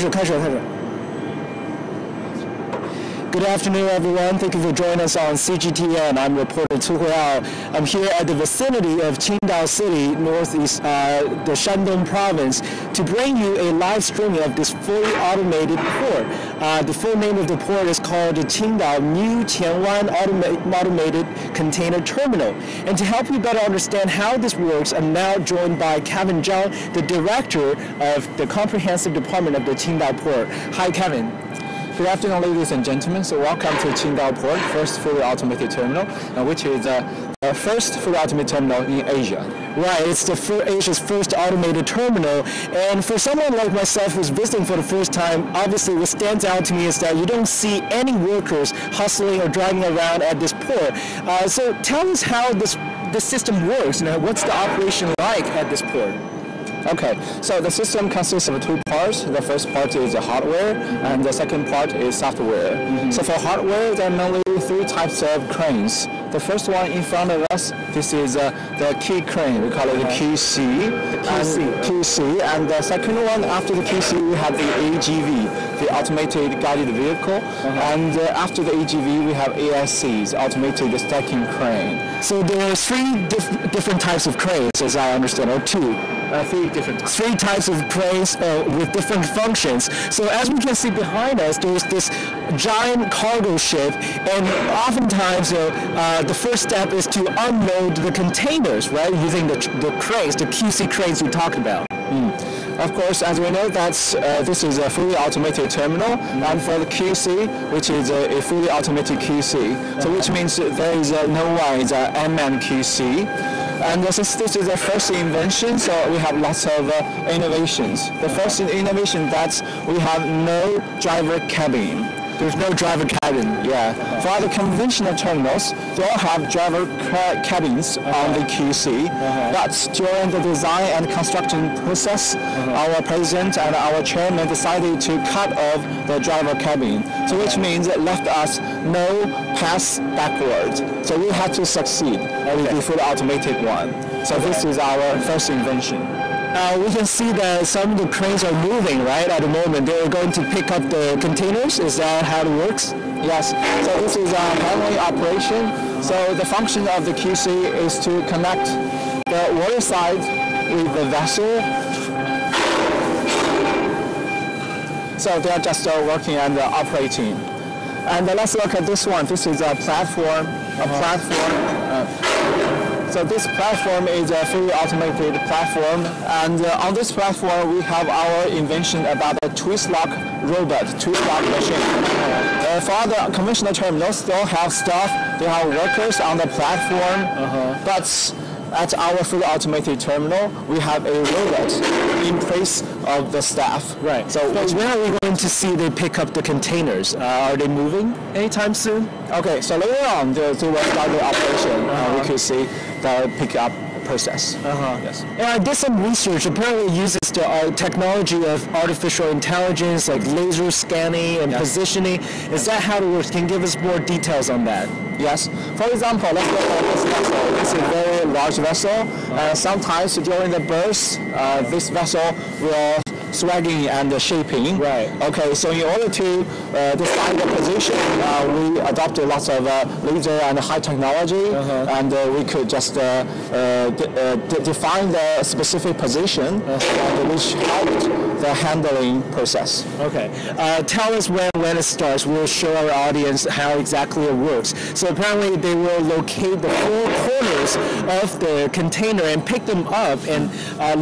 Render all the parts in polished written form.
开始。Good afternoon, everyone. Thank you for joining us on CGTN. I'm reporter Tu Huiyao. I'm here at the vicinity of Qingdao City, northeast, the Shandong province, to bring you a live streaming of this fully automated port. The full name of the port is called the Qingdao New Qianwan Automated Container Terminal. And to help you better understand how this works, I'm now joined by Kevin Zhang, the director of the comprehensive department of the Qingdao port. Hi, Kevin. Good afternoon, ladies and gentlemen. So welcome to Qingdao Port, first fully automated terminal, which is the first fully automated terminal in Asia. Right, it's Asia's first automated terminal. And for someone like myself who's visiting for the first time, obviously what stands out to me is that you don't see any workers hustling or driving around at this port. So tell us how this system works. What's the operation like at this port? Okay, so the system consists of two parts. The first part is hardware, and the second part is software. So for hardware, there are mainly three types of cranes. The first one in front of us, this is the key crane. We call it the QC. QC. And the second one, after the QC, we have the AGV, the automated guided vehicle. And after the AGV, we have ASCs, automated stacking crane. So there are three different types of cranes, as I understand, or two. Three types of cranes with different functions. So as we can see behind us, there's this giant cargo ship, and oftentimes the first step is to unload the containers, right? Using the cranes, the QC cranes you talked about. Of course, as we know, this is a fully automated terminal, and for the QC, which is a fully automated QC, so which means there is no one is an unmanned QC. And since this is the first invention, so we have lots of innovations. The first innovation that we have no driver cabin. There's no driver cabin. Yeah. For other conventional terminals, they all have driver cabins on the QC. But during the design and construction process, our president and our chairman decided to cut off the driver cabin. So which means it left us no path backward. So we had to succeed with the fully automated one. So this is our first invention. We can see that some of the cranes are moving, right, at the moment. They're going to pick up the containers. Is that how it works? Yes. So this is a manual operation. So the function of the QC is to connect the water side with the vessel. So they are just working and operating. And let's look at this one. This is a platform. So this platform is a fully automated platform, and on this platform we have our invention about a twist lock robot, twist lock machine. For other conventional terminals, they all have staff, they have workers on the platform, but at our fully automated terminal, we have a robot in place of the staff. Right. So when are we going to see they pick up the containers? Are they moving anytime soon? Okay, so later on, they will start the operation. We could see the pick-up process. Yes. And I did some research. Apparently it uses the technology of artificial intelligence, like laser scanning and positioning. Is that how it works? Can you give us more details on that? Yes. For example, let's look at this vessel. This is a very large vessel. Sometimes during the burst, this vessel will swagging and shaping. Right. Okay, so in order to define the position, we adopted lots of laser and high technology, and we could just define the specific position, which helped the handling process. Okay. Tell us when it starts. We'll show our audience how exactly it works. So apparently they will locate the four corners of the container and pick them up and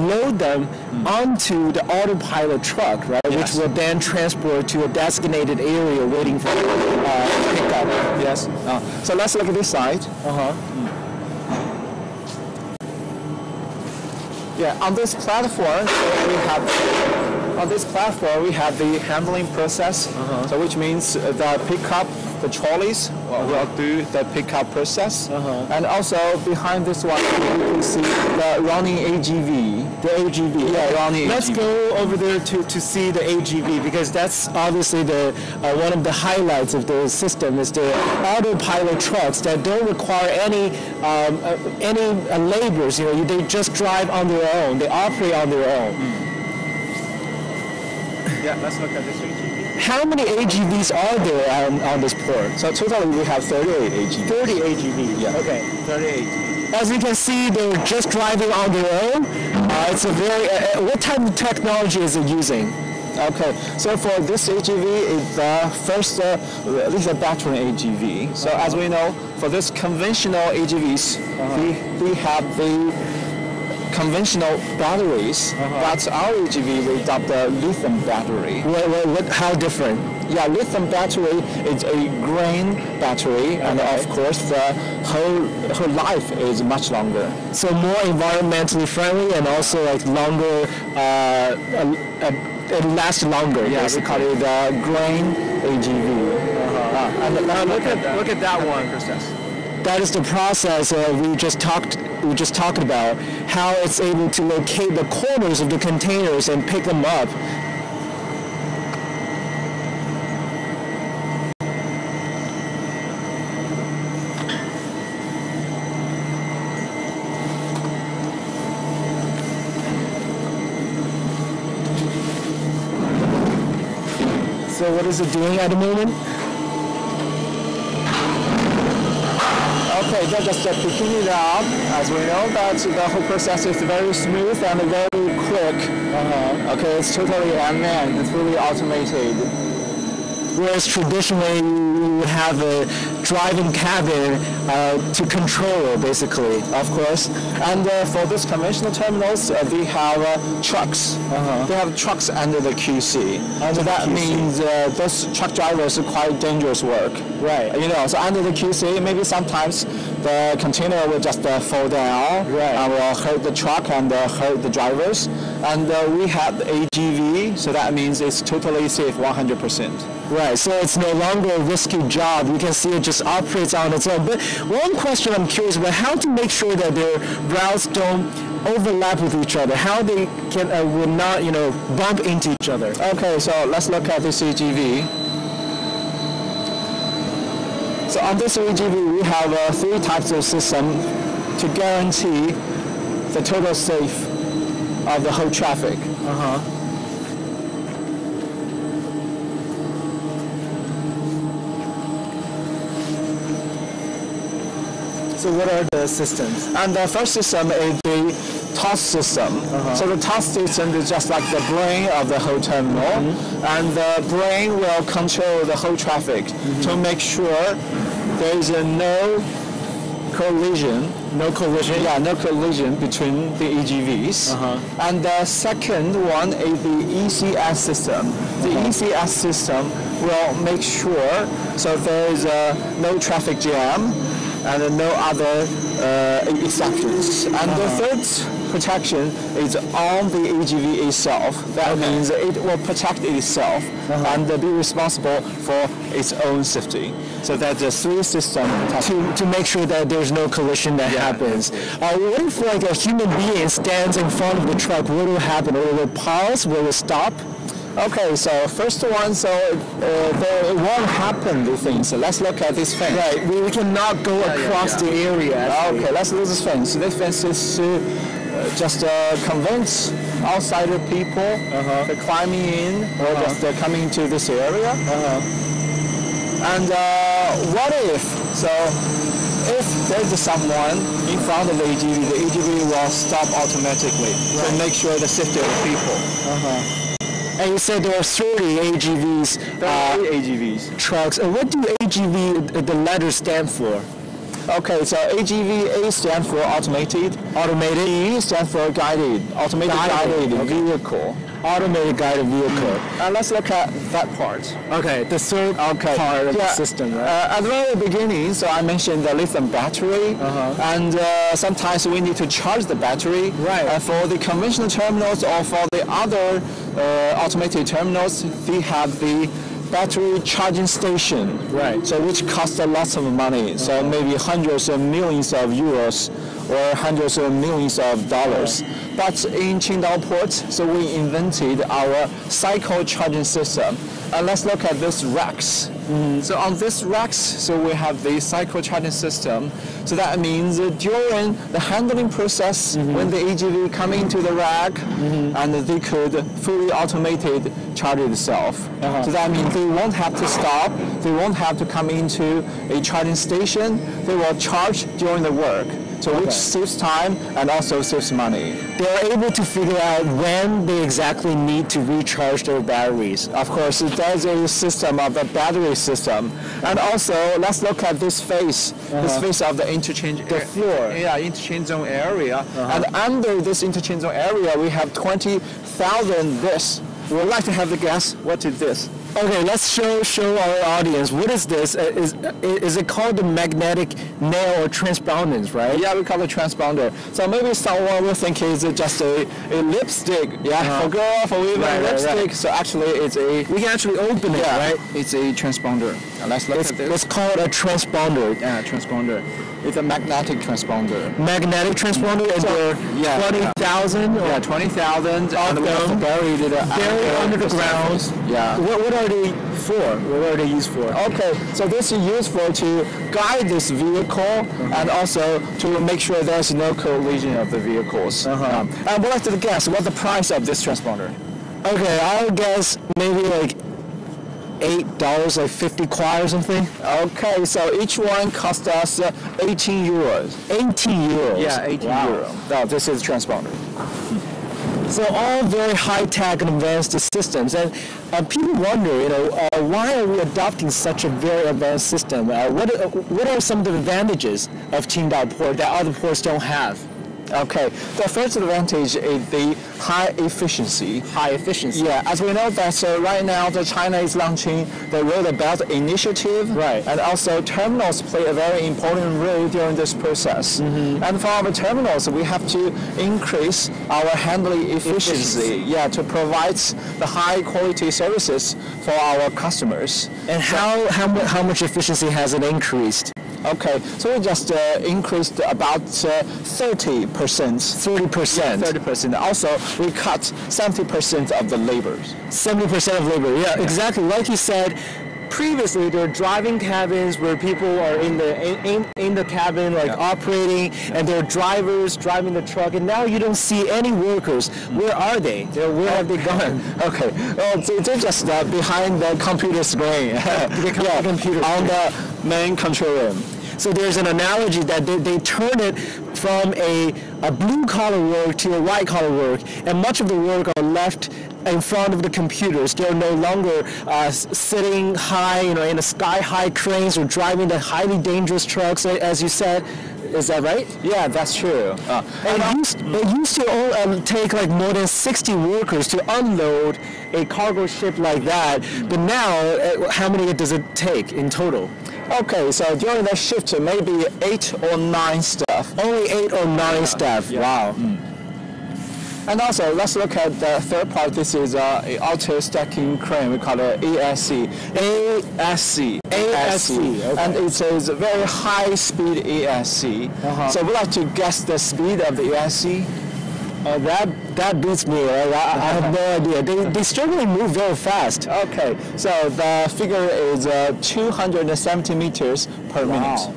load them onto the autopilot truck, right? Yes. Which will then transport to a designated area waiting for pickup. Yes. So let's look at this side. Yeah, on this platform, we have the handling process, so which means the pickup, the trolleys will do the pickup process, and also behind this one you can see the running AGV. The AGV. Yeah, running. Let's AGV. go over there to see the AGV, because that's obviously the one of the highlights of the system is the autopilot trucks that don't require any laborers. You know, they just drive on their own. They operate on their own. Yeah, let's look at this AGV. How many AGVs are there on this port? So totally we have 38 AGVs. 30 AGVs. Yeah. Okay. 38. As you can see, they're just driving on their own. It's a very. What type of technology is it using? Okay, so for this AGV, it's the first lithium battery AGV. So as we know, for this conventional AGVs, we have the conventional batteries, but our AGV we adopt the lithium battery. How different? Yeah, lithium battery is a green battery, and of course the whole life is much longer. So more environmentally friendly and also like longer. It lasts longer. Yeah, basically. we call it the green AGV. And now look at that one. That is the process we just talked about, how it's able to locate the corners of the containers and pick them up. So what is it doing at the moment? Okay, they're just picking it up. As we know that the whole process is very smooth and very quick. Okay, it's totally unmanned. It's really automated. Whereas traditionally you would have a driving cabin to control it, basically. Of course. And for these conventional terminals, they have trucks. They have trucks under the QC. So that means those truck drivers are quite dangerous work. Right. You know, so under the QC, maybe sometimes the container will just fall down and will hurt the truck and hurt the drivers. And we have the AGV, so that means it's totally safe 100%. Right, so it's no longer a risky job. You can see it just operates on its own. But one question I'm curious about, how to make sure that their routes don't overlap with each other, how they can will not, bump into each other. Okay, so let's look at this AGV. So on this AGV, we have 3 types of system to guarantee the total safe of the whole traffic. So what are the systems? And the first system is the TOS system. So the TOS system is just like the brain of the whole terminal, and the brain will control the whole traffic to make sure there is no collision. No collision? Yeah, no collision between the AGVs. And the second one is the ECS system. The ECS system will make sure so there is no traffic jam and no other exceptions. And the third protection is on the AGV itself. That means it will protect itself and be responsible for its own safety. So that's the 3 system to make sure that there's no collision that happens. What if like a human being stands in front of the truck? What will happen? Will it pause? Will it stop? Okay, so first one, so there won't happen the thing. So let's look at this fence. Right, we cannot go across the area. Okay, let's look at this fence. This fence is just convince outsider people to climbing in or just coming to this area. And what if, so if there's someone in front of the AGV will stop automatically to make sure the safety of the people. And you said there are 30 AGVs. 30 AGVs. Trucks. And what do AGV, the letters stand for? Okay, so AGV A stands for automated. Automated. E stands for guided. Automated guided vehicle. Automated guided vehicle. And let's look at that part. Okay, the third part of the system, right? At the very beginning, so I mentioned the lithium battery, and sometimes we need to charge the battery. Right. For the conventional terminals or for the other automated terminals, they have the battery charging station, right? So which costs a lot of money. So maybe hundreds of millions of euros or hundreds of millions of dollars. But in Qingdao port, so we invented our cycle charging system. And let's look at these racks. So on this racks, so we have the cycle charging system. So that means during the handling process, when the AGV come into the rack, and they could fully automated charge itself. So that means they won't have to stop. They won't have to come into a charging station. They will charge during the work. So which saves time and also saves money. They're able to figure out when they exactly need to recharge their batteries. Of course, there's a system of the battery system. And also, let's look at this face, this face of the interchange floor. Yeah, interchange zone area. And under this interchange zone area, we have 20,000 this. We'd like to have the guess, what is this? Okay, let's show our audience. What is this? Is it called the magnetic nail or transpondence, right? Yeah, we call it transponder. So maybe someone will think it's just a lipstick, for girl, for women, lipstick. Right. So actually it's a... We can actually open it, right? It's a transponder. Let's look at this. Let's call it a transponder. Yeah, transponder. It's a magnetic transponder. Magnetic transponder, and there are 20,000? Yeah, 20,000 of them buried under the ground. Yeah. What are they for? What are they used for? Okay, so this is used for to guide this vehicle and also to make sure there's no collision of the vehicles. And we'd like to guess what's the price of this transponder? Okay, I'll guess maybe like $8, like 50 kwai or something. Okay, so each one cost us 18 euros. 18 euros? Yeah, 18 euro. Now, this is transponder. So all very high-tech and advanced systems, and people wonder, why are we adopting such a very advanced system? What are some of the advantages of Qingdao port that other ports don't have? Okay, the first advantage is the high efficiency. High efficiency. Yeah, as we know that right now China is launching the Road and Belt Initiative. Right. And also terminals play a very important role during this process. And for our terminals, we have to increase our handling efficiency. Yeah, to provide the high quality services for our customers. And how much efficiency has it increased? Okay, so we just increased about 30%. 30%. 30%. Also, we cut 70% of the labor. 70% of labor, yeah, exactly. Like you said, previously there were driving cabins where people are in the cabin, like operating, and there are drivers driving the truck, and now you don't see any workers. Where are they? Where have they gone? Okay, well, they're just behind the computer screen. Computer on the main control room. So there's an analogy that they turn it from a blue-collar work to a white-collar work, and much of the work are left in front of the computers. They're no longer sitting high, in the sky-high cranes or driving the highly dangerous trucks, as you said. Is that right? Yeah, that's true. It used to take like more than 60 workers to unload a cargo ship like that, but now, how many does it take in total? Okay, so during the shift, maybe 8 or 9 staff. Only 8 or 9 staff. Wow. And also, let's look at the third part. This is an auto-stacking crane. We call it ASC. ASC. Okay. And it is a very high-speed ASC. So we'd like to guess the speed of the ASC. That beats me. Right? I have no idea. They strongly move very fast. Okay, so the figure is 270 meters per minute.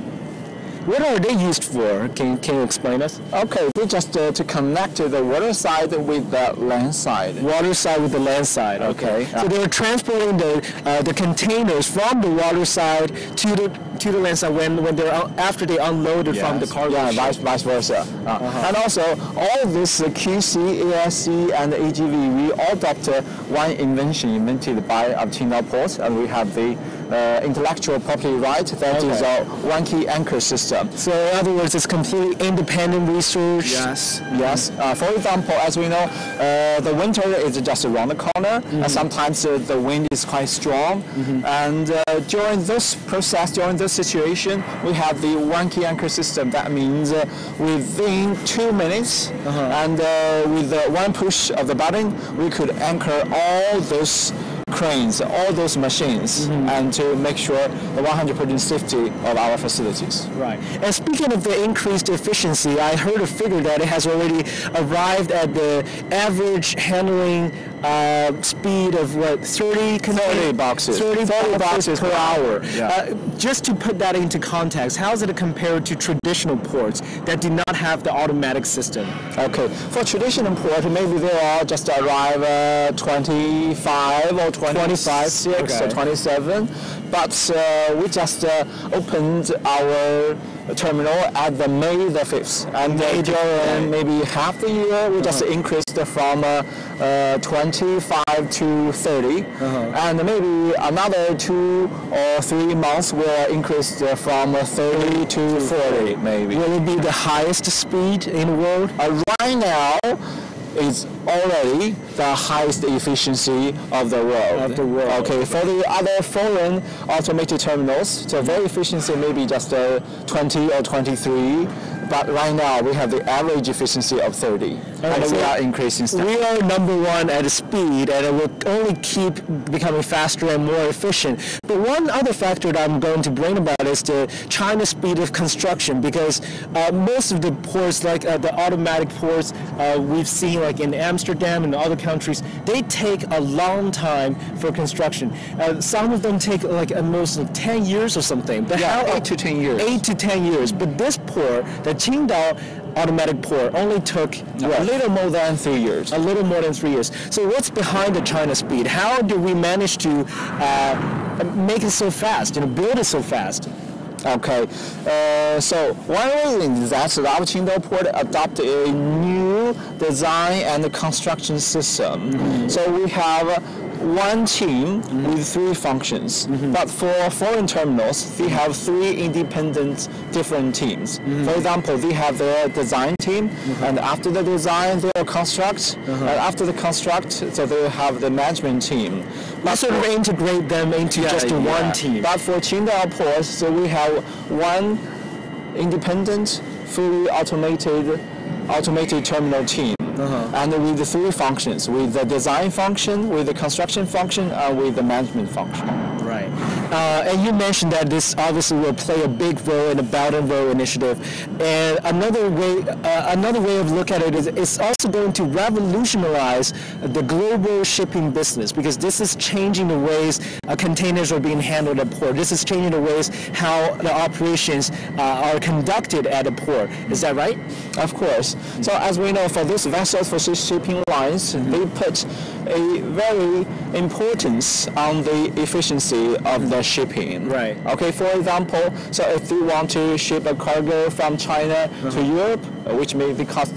What are they used for? Can you explain us? Okay, they just to connect the water side with the land side. Water side with the land side. Okay. So they're transporting the containers from the water side to the land side when they're after they unloaded from the cargo. Yeah, vice versa. And also all this QC, ASC, and AGV, we all adopt one invention invented by Qingdao Port, and we have the intellectual property right. That is a one key anchor system. So in other words, it's completely independent research. Yes. For example, as we know, the winter is just around the corner, and sometimes the wind is quite strong. And during this process, during this situation, we have the one key anchor system. That means within 2 minutes, and with one push of the button, we could anchor all those cranes, all those machines, and to make sure the 100% safety of our facilities. Right. And speaking of the increased efficiency, I heard a figure that it has already arrived at the average handling speed of what, 30 boxes. 30 boxes per hour. Yeah. Just to put that into context, how is it compared to traditional ports that do not have the automatic system? Okay, for traditional port, maybe they all just arrive 25 or 26 or 27, but we just opened our terminal at the May the 5th, and during maybe half the year we just increased from 25 to 30, and maybe another 2 or 3 months will increase from 30 to 40 maybe. Will it be the highest speed in the world? Right now, is already the highest efficiency of the world. Okay, for the other foreign automated terminals, the very efficiency may be just 20 or 23, but right now we have the average efficiency of 30, and we are increasing steadily. We are number one at speed, and it will only keep becoming faster and more efficient. But one other factor that I'm going to bring about is the China's speed of construction, because most of the ports, like the automatic ports we've seen like in Amsterdam and other countries, they take a long time for construction. Some of them take like at most 10 years or something. But yeah, 8 to 10 years. 8 to 10 years. But this port, the Qingdao automatic port, only took a little more than 3 years. A little more than 3 years. So what's behind the China speed? How did we manage to make it so fast, build it so fast? Okay, so one reason is that our Qingdao port adopted a new design and construction system. So we have one team with 3 functions, but for foreign terminals, they have 3 independent different teams. For example, they have their design team, and after the design, they'll construct, and after the construct, so they have the management team. But sort of integrate them into just one team. But for Qingdao ports, so we have one independent, fully automated terminal team. And with the 3 functions, with the design function, with the construction function, and with the management function. Right. And you mentioned that this obviously will play a big role in the Belt and Road Initiative. And another way of looking at it is it's also going to revolutionize the global shipping business, because this is changing the ways containers are being handled at port. This is changing the ways how the operations are conducted at a port. Is that right? Of course. So as we know, for these vessels, for shipping lines, they put a very importance on the efficiency of the shipping. Right. Okay, for example, so if we want to ship a cargo from China to Europe, which may cost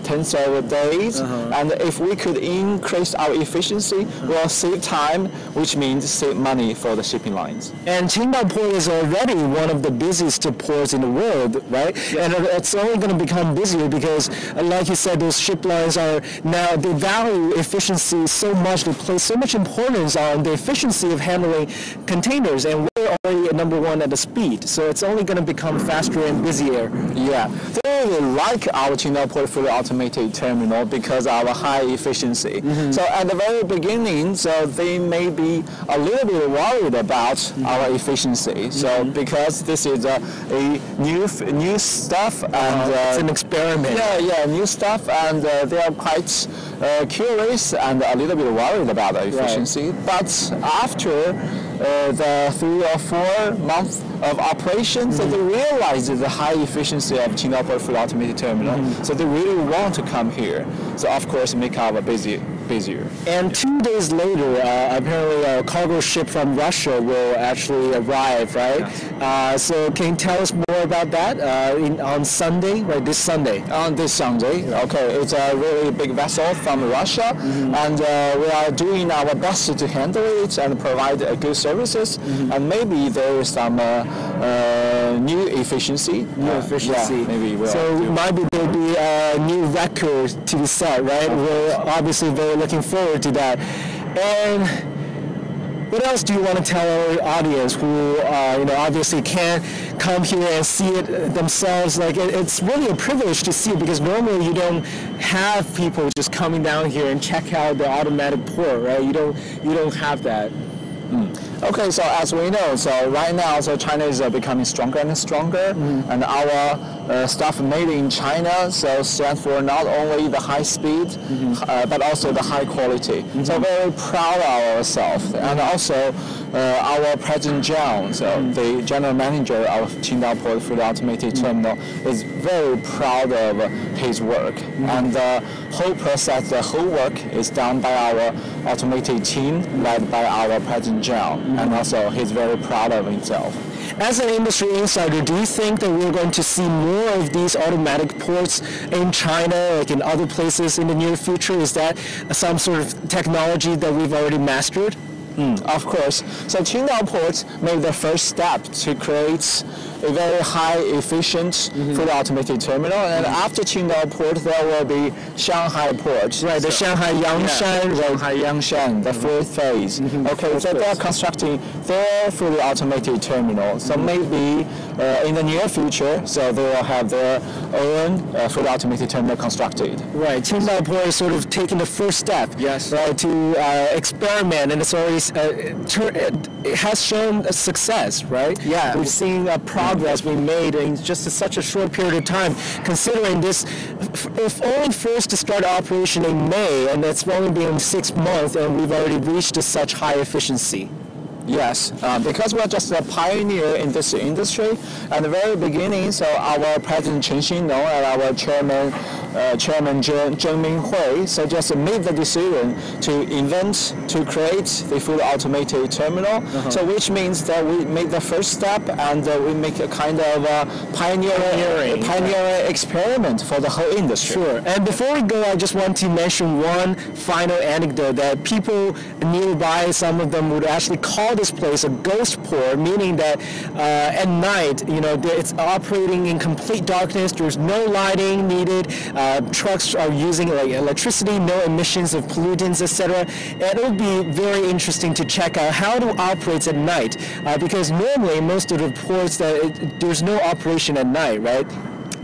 tens of days, and if we could increase our efficiency, we'll save time, which means save money for the shipping lines. And Qingdao Port is already one of the busiest ports in the world, right? And it's only going to become busier because, like you said, those ship lines are now, they value efficiency so much, they place so much importance on the efficiency of handling containers, and we're already at number 1 at the speed, so it's only going to become faster and busier. Yeah, they really like our Qingdao port fully automated terminal because of our high efficiency. So at the very beginning, so they may be a little bit worried about our efficiency. So because this is a new stuff, and it's an experiment. Yeah, new stuff, and they are quite curious and a little bit worried about the efficiency. But after the 3 or 4 months of operation, so they realize the high efficiency of Qingdao Port fully automated terminal. So they really want to come here. So of course, make our busier. And 2 days later, apparently a cargo ship from Russia will actually arrive, right? Yes. So can you tell us more about that on Sunday, right? This Sunday. On this Sunday, okay. It's a really big vessel from Russia, and we are doing our best to handle it and provide good services. And maybe there is some new efficiency. Yeah, maybe we'll maybe there'll be a new record to be set, right? We're obviously very looking forward to that. And what else do you want to tell our audience who, obviously can't come here and see it themselves? Like, it's really a privilege to see it, because normally you don't have people just coming down here and check out the automatic port, right? You don't have that. Okay, so as we know, so right now, so China is becoming stronger and stronger, and our stuff made in China, so stands for not only the high speed, but also the high quality. So very proud of ourselves, and also our President John, so the General Manager of Qingdao Port Fully Automated Terminal, is very proud of his work, and the whole process, the whole work is done by our automated team led by our President John, and also he's very proud of himself. As an industry insider, do you think that we're going to see more of these automatic ports in China, like in other places in the near future? Is that some sort of technology that we've already mastered? Of course. So Qingdao Port made the first step to create a very high efficient fully automated terminal, and after Qingdao Port there will be Shanghai Port. Right, the Shanghai Yangshan. Shanghai Yangshan, the fourth phase. Okay, so they're constructing their fully automated terminal. So maybe in the near future, so they will have their own fully automated terminal constructed. Right, Qingdao Port is sort of taking the first step. Yes. Right, to experiment, and it's already it has shown a success, right? Yeah. We've seen progress being made in just such a short period of time, considering this, if only first to start operation in May, and it's only been 6 months, and we've already reached such high efficiency. Yes, because we're just a pioneer in this industry. At the very beginning, so our President Chen Xinong and our Chairman Zheng Minghui, so just made the decision to invent, to create the fully automated terminal. So which means that we make the first step, and we make a kind of pioneering experiment for the whole industry. Sure. And before we go, I just want to mention one final anecdote that people nearby, some of them would actually call this place a ghost port, meaning that at night, it's operating in complete darkness. There's no lighting needed. Trucks are using electricity, no emissions of pollutants, etc. And it would be very interesting to check out how it operates at night, because normally most of the ports there's no operation at night, right?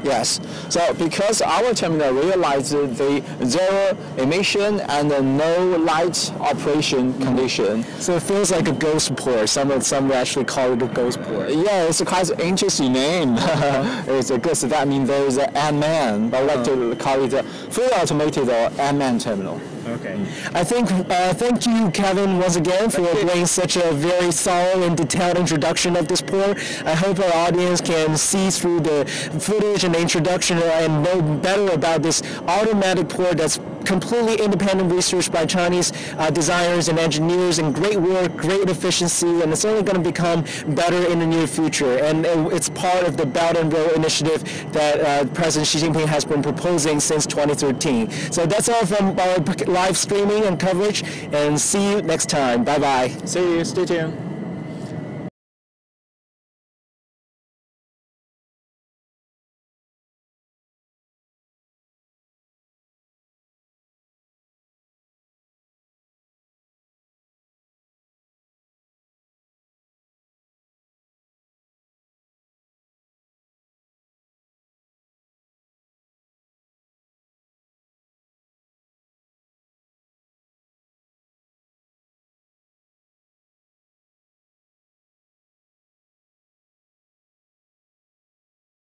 Yes. So because our terminal realizes the zero emission and no light operation condition. So it feels like a ghost port. Some actually call it a ghost port. Yeah, it's a quite interesting name. It's a ghost. That means there is an unmanned, but I like to call it a fully automated or unmanned terminal. Okay. I think, thank you, Kevin, once again for playing such a very thorough and detailed introduction of this port. I hope our audience can see through the footage and the introduction and know better about this automatic port that's completely independent research by Chinese designers and engineers, and great work, great efficiency, and it's only going to become better in the near future. And it's part of the Belt and Road initiative that President Xi Jinping has been proposing since 2013. So that's all from our live streaming and coverage, and see you next time. Bye-bye. See you. Stay tuned.